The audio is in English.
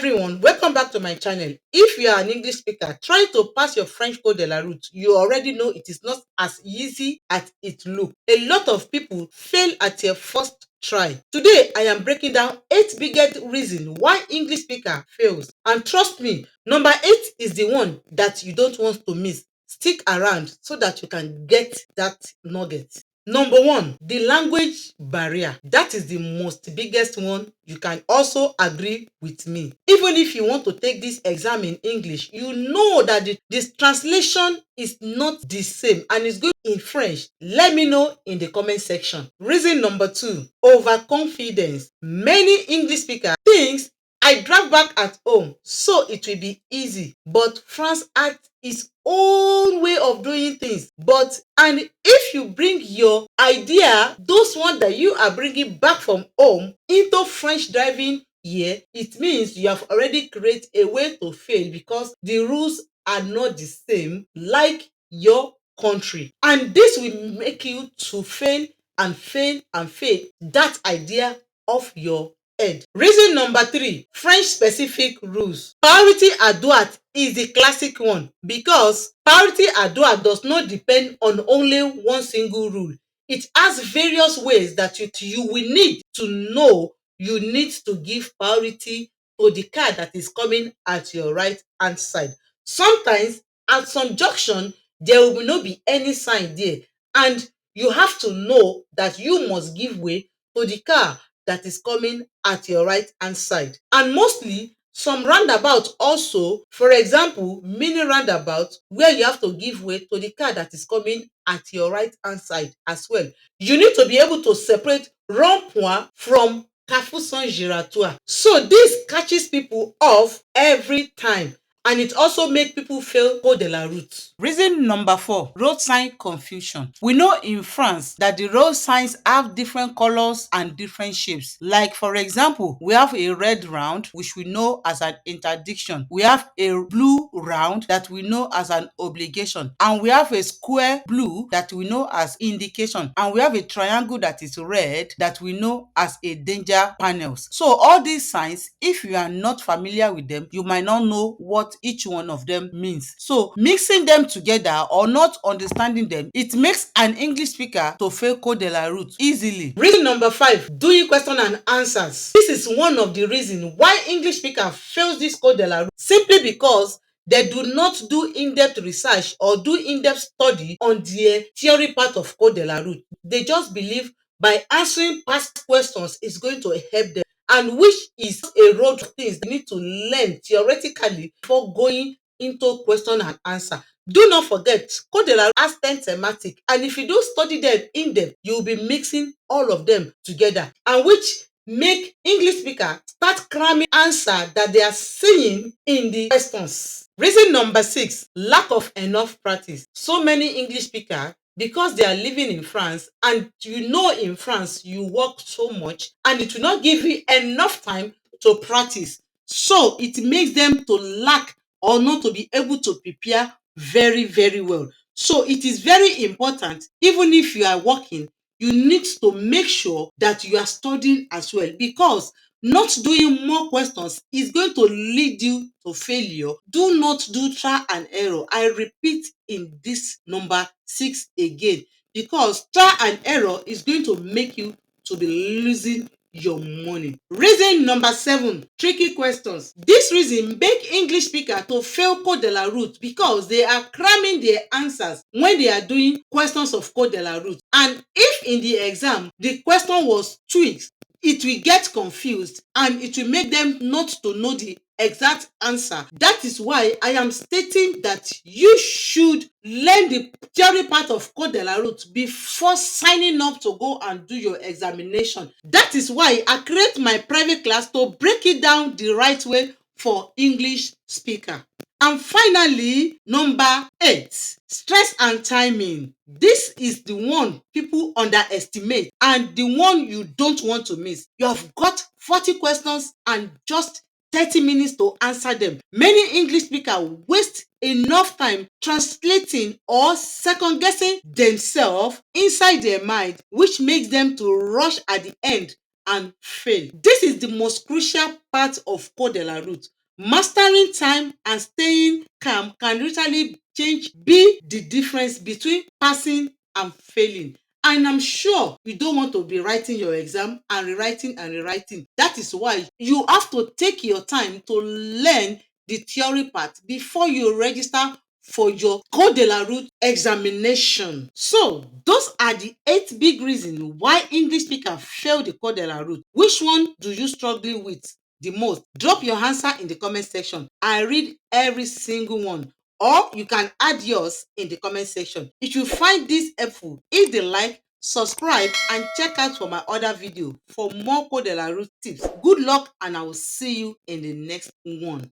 everyone, welcome back to my channel. If you are an English speaker trying to pass your French code de la route, you already know it is not as easy as it looks. A lot of people fail at their first try. Today, I am breaking down 8 biggest reasons why English speaker fails. And trust me, number 8 is the one that you don't want to miss. Stick around so that you can get that nugget. Number 1, the language barrier. That is the most biggest one. You can also agree with me. Even if you want to take this exam in English, you know that this translation is not the same and it's good in French. Let me know in the comment section. Reason number 2, overconfidence. Many English speakers think I drive back at home, so it will be easy. But France has its own way of doing things. And if you bring your idea, those ones that you are bringing back from home into French driving here, it means you have already created a way to fail because the rules are not the same like your country. And this will make you to fail and fail and fail that idea of your head. Reason number 3, French specific rules. Priority à droite is the classic one because priority à droite does not depend on only one single rule. It has various ways that you will need to know you need to give priority to the car that is coming at your right hand side. Sometimes at some junction there will not be any sign there and you have to know that you must give way to the car that is coming at your right hand side. And mostly some roundabout also, for example mini roundabout, where you have to give way to the car that is coming at your right hand side as well. You need to be able to separate rond-point from carrefour sans giratoire. So this catches people off every time and it also make people fail code de la route. Reason number 4, road sign confusion. We know in France that the road signs have different colors and different shapes. Like for example, we have a red round which we know as an interdiction. We have a blue round that we know as an obligation. And we have a square blue that we know as indication. And we have a triangle that is red that we know as a danger panels. So all these signs, if you are not familiar with them, you might not know what each one of them means. So mixing them together or not understanding them, it makes an English speaker to fail code de la route easily. Reason number 5, doing question and answers. This is one of the reasons why English speaker fails this code de la route, simply because they do not do in-depth research or do in-depth study on the theory part of code de la route. They just believe by answering past questions is going to help them, and which is a road of things they need to learn theoretically before going into question and answer. Do not forget, code de la route has 10 thematic, and if you don't study them in depth, you will be mixing all of them together, and which make English speaker start cramming answer that they are seeing in the questions. Reason number 6, lack of enough practice. So many English speakers, because they are living in France and you know in France you work so much and it will not give you enough time to practice. So it makes them to lack or not to be able to prepare very, very well. So it is very important, even if you are working, you need to make sure that you are studying as well, because not doing more questions is going to lead you to failure. Do not do trial and error. I repeat in this number 6 again, because trial and error is going to make you to be losing your money. Reason number 7, tricky questions. This reason make English speaker to fail code de la route because they are cramming their answers when they are doing questions of code de la route. And if in the exam the question was tweaked, it will get confused and it will make them not to know the exact answer. That is why I am stating that you should learn the theory part of code de la route before signing up to go and do your examination. That is why I create my private class to break it down the right way for English speaker. And finally, number 8, stress and timing. This is the one people underestimate and the one you don't want to miss. You have got 40 questions and just 30 minutes to answer them. Many English speakers waste enough time translating or second guessing themselves inside their mind, which makes them to rush at the end and fail. This is the most crucial part of code de la route. Mastering time and staying calm can literally be the difference between passing and failing. And I'm sure you don't want to be writing your exam and rewriting and rewriting. That is why you have to take your time to learn the theory part before you register for your code de la route examination. So those are the 8 big reasons why English speakers fail the code de la route. Which one do you struggle with the most? Drop your answer in the comment section. I read every single one, or you can add yours in the comment section. If you find this helpful, hit the like, subscribe and check out for my other video for more code de la route tips. Good luck and I will see you in the next one.